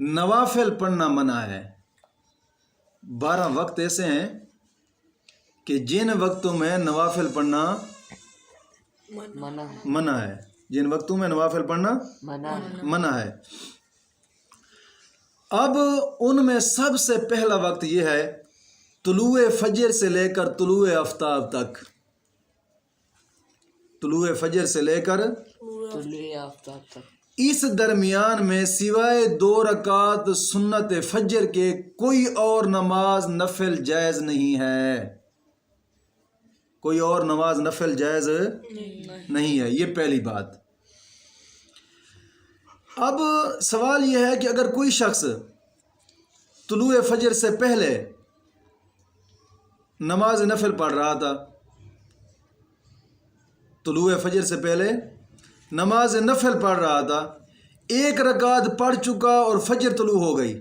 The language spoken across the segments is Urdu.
نوافل پڑھنا منع ہے۔ 12 وقت ایسے ہیں کہ جن وقتوں میں نوافل پڑھنا منع ہے، جن وقتوں میں نوافل پڑھنا منع ہے۔ اب ان میں سب سے پہلا وقت یہ ہے طلوع فجر سے لے کر طلوع آفتاب تک، طلوع فجر سے لے کر طلوع آفتاب تک، اس درمیان میں سوائے 2 رکعت سنت فجر کے کوئی اور نماز نفل جائز نہیں ہے، کوئی اور نماز نفل جائز نہیں ہے۔ یہ پہلی بات۔ اب سوال یہ ہے کہ اگر کوئی شخص طلوع فجر سے پہلے نماز نفل پڑھ رہا تھا، طلوع فجر سے پہلے نماز نفل پڑھ رہا تھا، 1 رکعت پڑھ چکا اور فجر طلوع ہو گئی،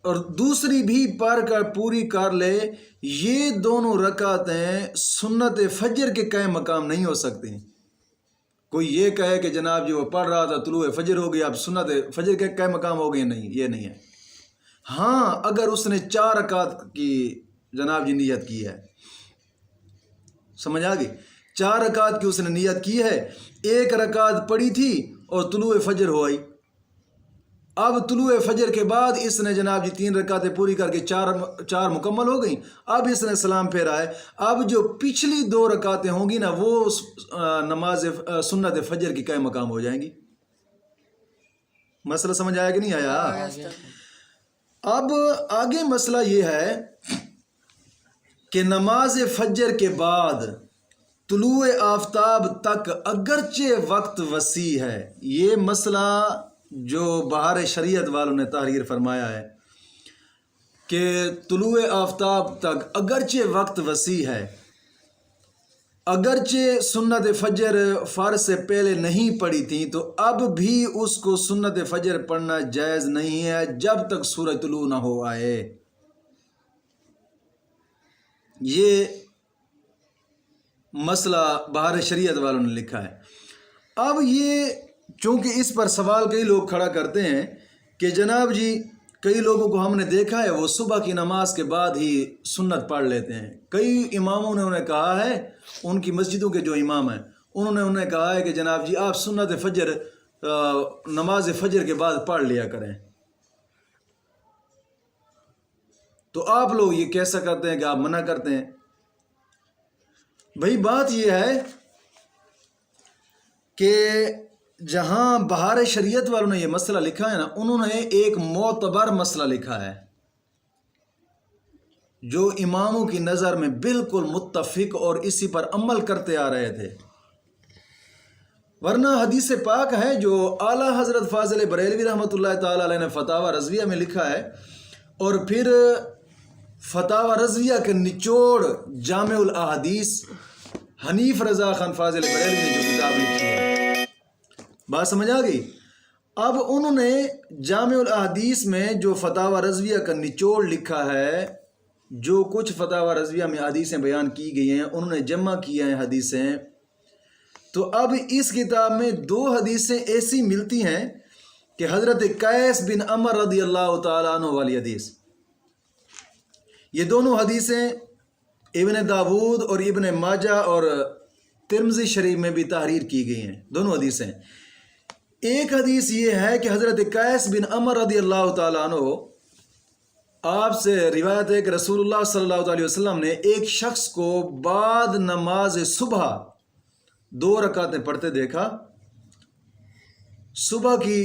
اور دوسری بھی پڑھ کر پوری کر لے، یہ دونوں رکعتیں سنت فجر کے قائم مقام نہیں ہو سکتی۔ کوئی یہ کہے کہ جناب جی وہ پڑھ رہا تھا طلوع فجر ہو گئی اب سنت فجر کے قائم مقام ہو گئی، نہیں، یہ نہیں ہے۔ ہاں اگر اس نے 4 رکعت کی جناب جی نیت کی ہے، سمجھ آ گئی، 4 رکعت کی اس نے نیت کی ہے، 1 رکعت پڑھی تھی اور طلوع فجر ہو آئی، اب طلوع فجر کے بعد اس نے جناب جی 3 رکعتیں پوری کر کے 4 مکمل ہو گئیں، اب اس نے سلام پھیرا ہے، اب جو پچھلی 2 رکعتیں ہوں گی نا وہ نماز سنت فجر کی قائم مقام ہو جائیں گی۔ مسئلہ سمجھ آیا کہ نہیں آیا؟ اب آگے مسئلہ یہ ہے کہ نماز فجر کے بعد طلوع آفتاب تک اگرچہ وقت وسیع ہے، یہ مسئلہ جو بہار شریعت والوں نے تحریر فرمایا ہے کہ طلوع آفتاب تک اگرچہ وقت وسیع ہے، اگرچہ سنت فجر فرض سے پہلے نہیں پڑھی تھی تو اب بھی اس کو سنت فجر پڑھنا جائز نہیں ہے جب تک سورج طلوع نہ ہو آئے۔ یہ مسئلہ بہار شریعت والوں نے لکھا ہے۔ اب یہ چونکہ اس پر سوال کئی لوگ کھڑا کرتے ہیں کہ جناب جی کئی لوگوں کو ہم نے دیکھا ہے وہ صبح کی نماز کے بعد ہی سنت پڑھ لیتے ہیں، کئی اماموں نے انہیں کہا ہے، ان کی مسجدوں کے جو امام ہیں انہوں نے انہیں کہا ہے کہ جناب جی آپ سنت فجر نماز فجر کے بعد پڑھ لیا کریں، تو آپ لوگ یہ کیسا کرتے ہیں کہ آپ منع کرتے ہیں؟ بھئی بات یہ ہے کہ جہاں بہار شریعت والوں نے یہ مسئلہ لکھا ہے نا، انہوں نے ایک معتبر مسئلہ لکھا ہے جو اماموں کی نظر میں بالکل متفق اور اسی پر عمل کرتے آ رہے تھے، ورنہ حدیث پاک ہے جو اعلیٰ حضرت فاضل بریلوی رحمۃ اللہ تعالی علیہ نے فتاوی رضویہ میں لکھا ہے، اور پھر فتاوی رضویہ کے نچوڑ جامع الاحادیث حنیف رضا خان فاضل بریلوی نے جو کتاب لکھی ہے، بات سمجھ آ گئی؟ اب انہوں نے جامع الاحادیث میں جو فتاوی رضویہ کا نچوڑ لکھا ہے، جو کچھ فتاوی رضویہ میں حدیثیں بیان کی گئی ہیں انہوں نے جمع کیا ہیں حدیثیں، تو اب اس کتاب میں 2 حدیثیں ایسی ملتی ہیں کہ حضرت قیس بن عمر رضی اللہ تعالیٰ عنہ والی حدیث، یہ دونوں حدیثیں ابن داود اور ابن ماجہ اور ترمذی شریف میں بھی تحریر کی گئی ہیں، دونوں حدیثیں۔ ایک حدیث یہ ہے کہ حضرت قیس بن عمر رضی اللہ تعالیٰ عنہ آپ سے روایت ہے کہ رسول اللہ صلی اللہ علیہ وسلم نے ایک شخص کو بعد نماز صبح 2 رکعتیں پڑھتے دیکھا، صبح کی،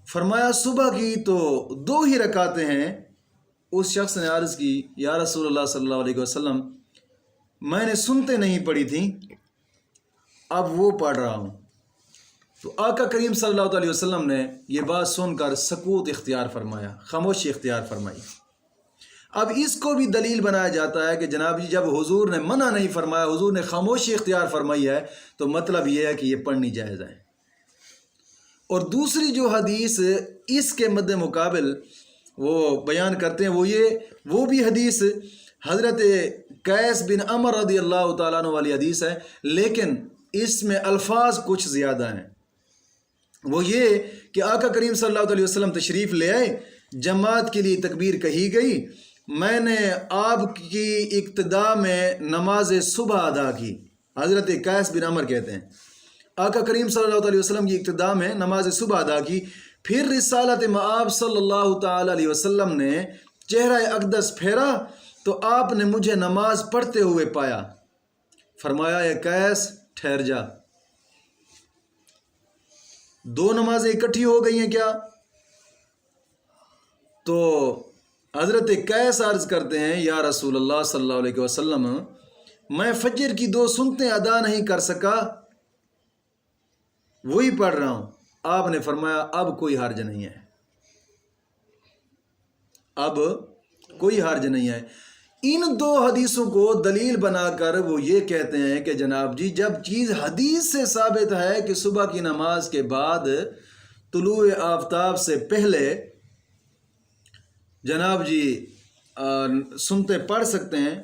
فرمایا صبح کی تو 2 ہی رکعتیں ہیں۔ اس شخص نے عرض کی یا رسول اللہ صلی اللہ علیہ وسلم میں نے سنتے نہیں پڑھی تھیں، اب وہ پڑھ رہا ہوں، تو آقا کریم صلی اللہ علیہ وسلم نے یہ بات سن کر سکوت اختیار فرمایا، خاموشی اختیار فرمائی۔ اب اس کو بھی دلیل بنایا جاتا ہے کہ جناب جی جب حضور نے منع نہیں فرمایا، حضور نے خاموشی اختیار فرمائی ہے، تو مطلب یہ ہے کہ یہ پڑھنی جائز ہے۔ اور دوسری جو حدیث اس کے مد مقابل وہ بیان کرتے ہیں وہ بھی حدیث حضرت قیس بن عمر رضی اللہ تعالیٰ عنہ والی حدیث ہے، لیکن اس میں الفاظ کچھ زیادہ ہیں، وہ یہ کہ آقا کریم صلی اللہ علیہ وسلم تشریف لے آئے، جماعت کے لیے تکبیر کہی گئی، میں نے آپ کی ابتدا میں نماز صبح ادا کی۔ حضرت قیس بن عمر کہتے ہیں آقا کریم صلی اللہ علیہ وسلم کی ابتدا میں نماز صبح ادا کی، پھر رسالت مآب صلی اللہ تعالی علیہ وسلم نے چہرہ اقدس پھیرا تو آپ نے مجھے نماز پڑھتے ہوئے پایا، فرمایا اے قیس ٹھہر جا، دو نمازیں اکٹھی ہو گئی ہیں کیا؟ تو حضرت قیس عرض کرتے ہیں یا رسول اللہ صلی اللہ علیہ وسلم، میں فجر کی 2 سنتیں ادا نہیں کر سکا، وہی پڑھ رہا ہوں۔ آپ نے فرمایا اب کوئی حرج نہیں ہے، اب کوئی حرج نہیں ہے۔ ان 2 حدیثوں کو دلیل بنا کر وہ یہ کہتے ہیں کہ جناب جی جب چیز حدیث سے ثابت ہے کہ صبح کی نماز کے بعد طلوع آفتاب سے پہلے جناب جی سنتے پڑھ سکتے ہیں،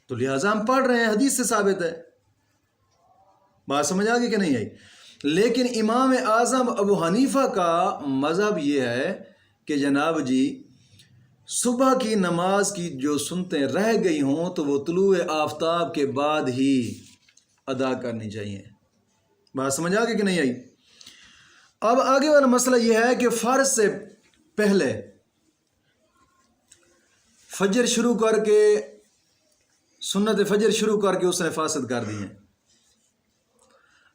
تو لہٰذا ہم پڑھ رہے ہیں، حدیث سے ثابت ہے۔ بات سمجھ آ گئی کہ نہیں آئی؟ لیکن امام اعظم ابو حنیفہ کا مذہب یہ ہے کہ جناب جی صبح کی نماز کی جو سنتیں رہ گئی ہوں تو وہ طلوع آفتاب کے بعد ہی ادا کرنی چاہیے۔ بات سمجھ آ گئی کہ نہیں آئی؟ اب آگے والا مسئلہ یہ ہے کہ فرض سے پہلے فجر شروع کر کے سنت فجر شروع کر کے اس نے فاسد کر دی ہیں،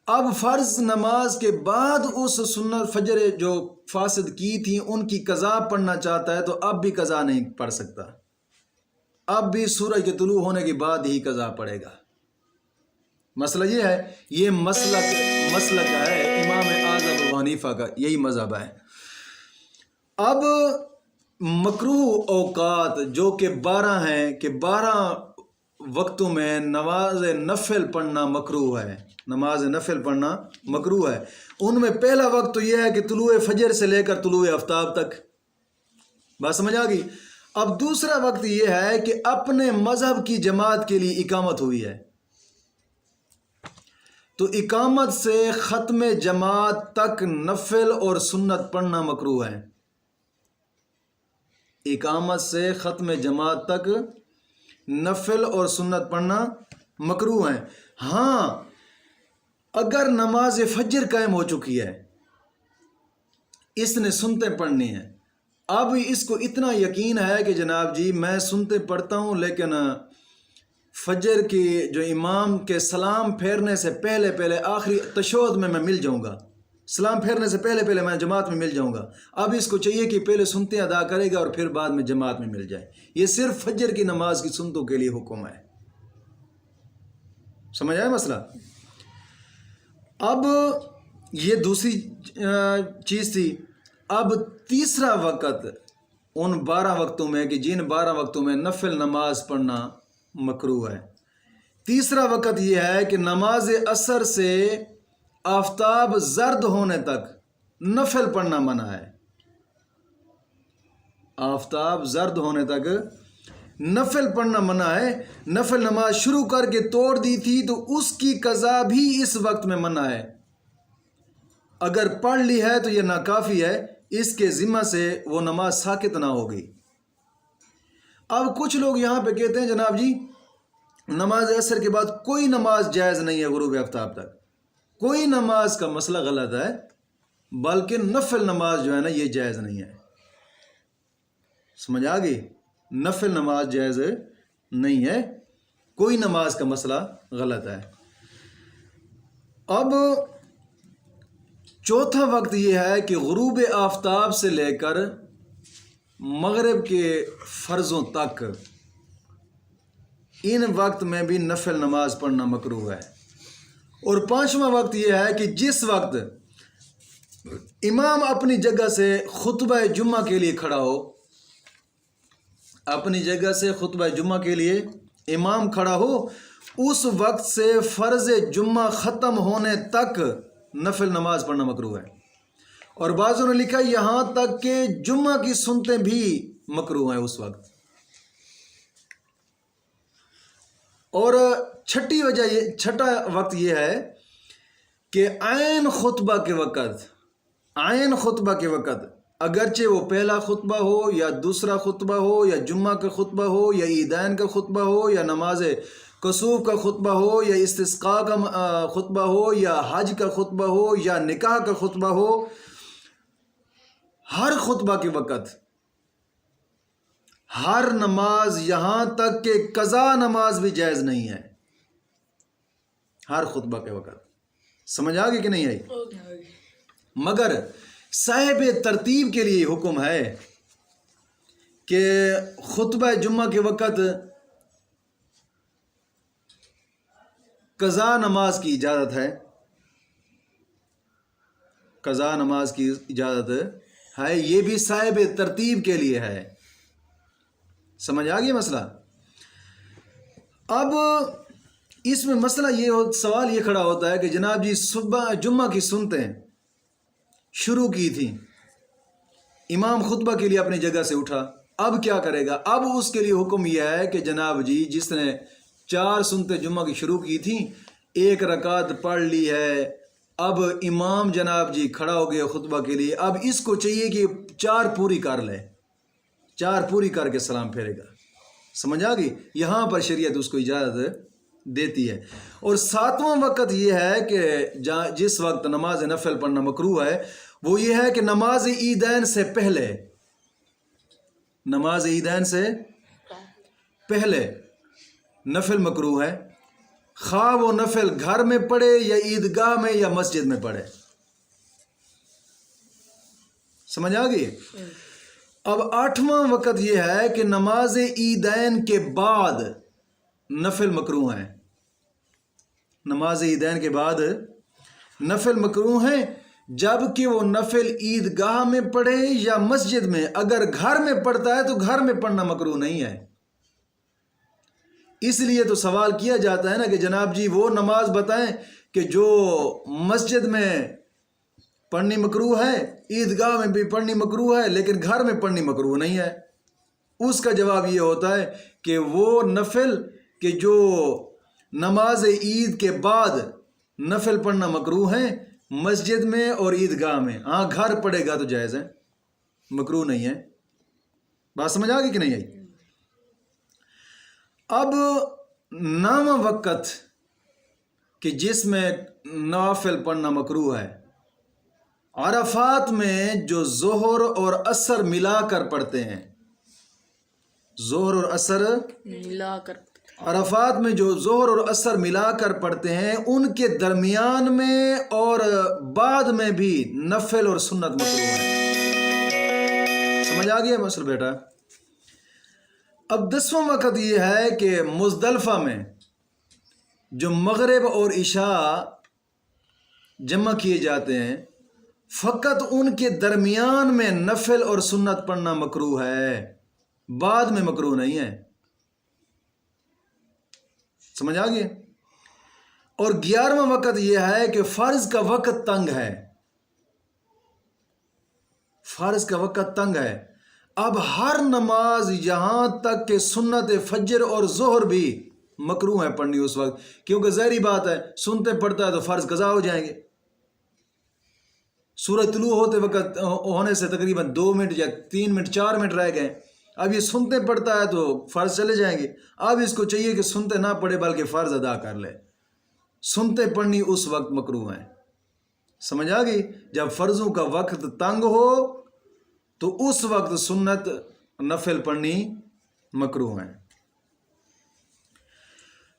اب فرض نماز کے بعد اس سنت فجر جو فاسد کی تھی ان کی قضا پڑھنا چاہتا ہے تو اب بھی قضا نہیں پڑھ سکتا، اب بھی سورج کے طلوع ہونے کے بعد ہی قضا پڑے گا۔ مسئلہ یہ ہے، یہ مسلک ہے امام اعظم ابو حنیفہ کا، یہی مذہب ہے۔ اب مکروہ اوقات جو کہ 12 ہیں کہ 12 وقتوں میں نماز نفل پڑھنا مکروہ ہے، نماز نفل پڑھنا مکروہ ہے، ان میں پہلا وقت تو یہ ہے کہ طلوع فجر سے لے کر طلوع آفتاب تک۔ بات سمجھ آ گئی؟ اب دوسرا وقت یہ ہے کہ اپنے مذہب کی جماعت کے لیے اقامت ہوئی ہے، تو اقامت سے ختم جماعت تک نفل اور سنت پڑھنا مکروہ ہے، اقامت سے ختم جماعت تک نفل اور سنت پڑھنا مکروہ ہے۔ ہاں اگر نماز فجر قائم ہو چکی ہے، اس نے سنتیں پڑھنی ہیں، اب اس کو اتنا یقین ہے کہ جناب جی میں سنتیں پڑھتا ہوں لیکن فجر کی جو امام کے سلام پھیرنے سے پہلے آخری تشہد میں مل جاؤں گا، سلام پھیرنے سے پہلے میں جماعت میں مل جاؤں گا، اب اس کو چاہیے کہ پہلے سنتیں ادا کرے گا اور پھر بعد میں جماعت میں مل جائے۔ یہ صرف فجر کی نماز کی سنتوں کے لیے حکم ہے۔ سمجھ آیا مسئلہ؟ اب یہ دوسری چیز تھی۔ اب تیسرا وقت ان 12 وقتوں میں کہ جن 12 وقتوں میں نفل نماز پڑھنا مکروہ ہے، تیسرا وقت یہ ہے کہ نماز عصر سے آفتاب زرد ہونے تک نفل پڑھنا منع ہے، آفتاب زرد ہونے تک نفل پڑھنا منع ہے۔ نفل نماز شروع کر کے توڑ دی تھی تو اس کی قضا بھی اس وقت میں منع ہے، اگر پڑھ لی ہے تو یہ ناکافی ہے، اس کے ذمہ سے وہ نماز ساقط نہ ہوگی۔ اب کچھ لوگ یہاں پہ کہتے ہیں جناب جی نماز عصر کے بعد کوئی نماز جائز نہیں ہے غروب آفتاب تک، کوئی نماز کا مسئلہ غلط ہے، بلکہ نفل نماز جو ہے نا یہ جائز نہیں ہے۔ سمجھ آ گئی؟ نفل نماز جائز نہیں ہے، کوئی نماز کا مسئلہ غلط ہے۔ اب چوتھا وقت یہ ہے کہ غروب آفتاب سے لے کر مغرب کے فرضوں تک ان وقت میں بھی نفل نماز پڑھنا مکروہ ہے۔ اور پانچواں وقت یہ ہے کہ جس وقت امام اپنی جگہ سے خطبہ جمعہ کے لیے کھڑا ہو، اپنی جگہ سے خطبہ جمعہ کے لیے امام کھڑا ہو، اس وقت سے فرض جمعہ ختم ہونے تک نفل نماز پڑھنا مکروہ ہے۔ اور بعضوں نے لکھا یہاں تک کہ جمعہ کی سنتیں بھی مکروہ ہیں اس وقت۔ اور چھٹا وقت یہ ہے کہ عین خطبہ کے وقت عین خطبہ کے وقت، اگرچہ وہ پہلا خطبہ ہو یا دوسرا خطبہ ہو یا جمعہ کا خطبہ ہو یا عیدین کا خطبہ ہو یا نماز کسوف کا خطبہ ہو یا استسقاء کا خطبہ ہو یا حج کا خطبہ ہو یا نکاح کا خطبہ ہو، ہر خطبہ کے وقت ہر نماز، یہاں تک کہ قضا نماز بھی جائز نہیں ہے ہر خطبہ کے وقت. سمجھ آ گئی کہ نہیں آئی؟ مگر صاحب ترتیب کے لیے حکم ہے کہ خطبہ جمعہ کے وقت قضا نماز کی اجازت ہے، قضا نماز کی اجازت ہے، یہ بھی صاحب ترتیب کے لیے ہے. سمجھ آ گیا مسئلہ؟ اب اس میں مسئلہ یہ سوال یہ کھڑا ہوتا ہے کہ جناب جی صبح جمعہ کی سنتیں شروع کی تھیں، امام خطبہ کے لیے اپنی جگہ سے اٹھا، اب کیا کرے گا؟ اب اس کے لیے حکم یہ ہے کہ جناب جی جس نے 4 سنتیں جمعہ کی شروع کی تھیں، 1 رکعت پڑھ لی ہے، اب امام جناب جی کھڑا ہو گیا خطبہ کے لیے، اب اس کو چاہیے کہ 4 پوری کر لے، 4 پوری کر کے سلام پھیرے گا. سمجھ آ گئی؟ یہاں پر شریعت اس کو اجازت دیتی ہے. اور 7واں وقت یہ ہے کہ جس وقت نماز نفل پڑھنا مکروہ ہے، وہ یہ ہے کہ نماز عیدین سے پہلے، نماز عیدین سے پہلے نفل مکروہ ہے، خواہ وہ نفل گھر میں پڑھے یا عیدگاہ میں یا مسجد میں پڑھے. سمجھ آ گئی؟ اب 8واں وقت یہ ہے کہ نماز عیدین کے بعد نفل مکروہ ہیں، نماز عیدین کے بعد نفل مکروہ ہیں، جب کہ وہ نفل عیدگاہ میں پڑھے یا مسجد میں. اگر گھر میں پڑھتا ہے تو گھر میں پڑھنا مکروہ نہیں ہے. اس لیے تو سوال کیا جاتا ہے نا کہ جناب جی وہ نماز بتائیں کہ جو مسجد میں پڑھنی مکروہ ہے، عیدگاہ میں بھی پڑھنی مکروہ ہے، لیکن گھر میں پڑھنی مکروہ نہیں ہے. اس کا جواب یہ ہوتا ہے کہ وہ نفل کہ جو نماز عید کے بعد نفل پڑھنا مکروہ ہیں مسجد میں اور عیدگاہ میں، ہاں گھر پڑھے گا تو جائز ہے، مکروہ نہیں ہے. بات سمجھ آ گئی کہ نہیں آئی؟ اب 9واں وقت کہ جس میں نوافل پڑھنا مکروہ ہے، عرفات میں جو ظہر اور عصر ملا کر پڑھتے ہیں، ظہر اور عصر ملا کر عرفات میں جو ظہر اور عصر ملا کر پڑھتے ہیں، ان کے درمیان میں اور بعد میں بھی نفل اور سنت مکروہ ہے. سمجھ آ گیا مسئلہ بیٹا؟ اب 10واں وقت یہ ہے کہ مزدلفہ میں جو مغرب اور عشاء جمع کیے جاتے ہیں، فقط ان کے درمیان میں نفل اور سنت پڑھنا مکروہ ہے، بعد میں مکروہ نہیں ہے. سمجھ آ گیا؟ اور 11واں وقت یہ ہے کہ فرض کا وقت تنگ ہے، فرض کا وقت تنگ ہے. اب ہر نماز یہاں تک کہ سنت فجر اور ظہر بھی مکروہ ہے پڑھنی اس وقت، کیونکہ ظاہری بات ہے سنتے پڑھتا ہے تو فرض قضا ہو جائیں گے. سورج طلوع ہوتے وقت ہونے سے تقریباً 2 منٹ یا 3 منٹ 4 منٹ رہ گئے، اب یہ سنتے پڑھتا ہے تو فرض چلے جائیں گے. اب اس کو چاہیے کہ سنتے نہ پڑھے بلکہ فرض ادا کر لے. سنتے پڑھنی اس وقت مکروہ ہیں. سمجھ آ گئی؟ جب فرضوں کا وقت تنگ ہو تو اس وقت سنت نفل پڑھنی مکروہ ہیں.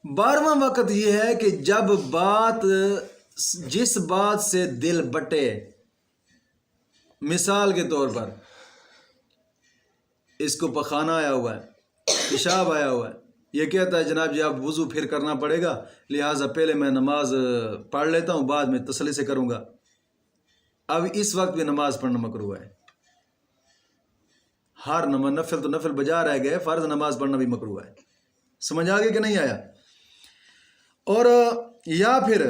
12واں وقت یہ ہے کہ جب جس بات سے دل بٹے، مثال کے طور پر اس کو پخانہ آیا ہوا ہے، پیشاب آیا ہوا ہے، یہ کہتا ہے جناب جی اب وضو پھر کرنا پڑے گا، لہٰذا پہلے میں نماز پڑھ لیتا ہوں، بعد میں تسلی سے کروں گا. اب اس وقت بھی نماز پڑھنا مکروہ ہے. ہر نفل تو نفل بجا رہ گئے، فرض نماز پڑھنا بھی مکروہ ہے. سمجھ آ گیا کہ نہیں آیا؟ اور یا پھر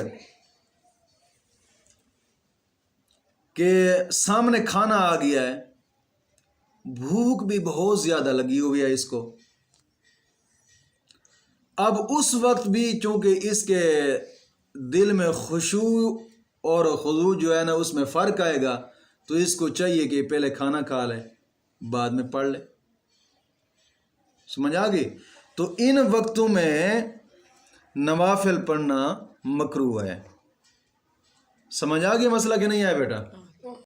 کہ سامنے کھانا آ گیا ہے، بھوک بھی بہت زیادہ لگی ہوئی ہے اس کو، اب اس وقت بھی چونکہ اس کے دل میں خشوع اور خضوع جو ہے نا اس میں فرق آئے گا، تو اس کو چاہیے کہ پہلے کھانا کھا لے بعد میں پڑھ لے. سمجھ آ گئی؟ تو ان وقتوں میں نوافل پڑھنا مکروہ ہے. سمجھ آ گئی مسئلہ کہ نہیں آیا بیٹا؟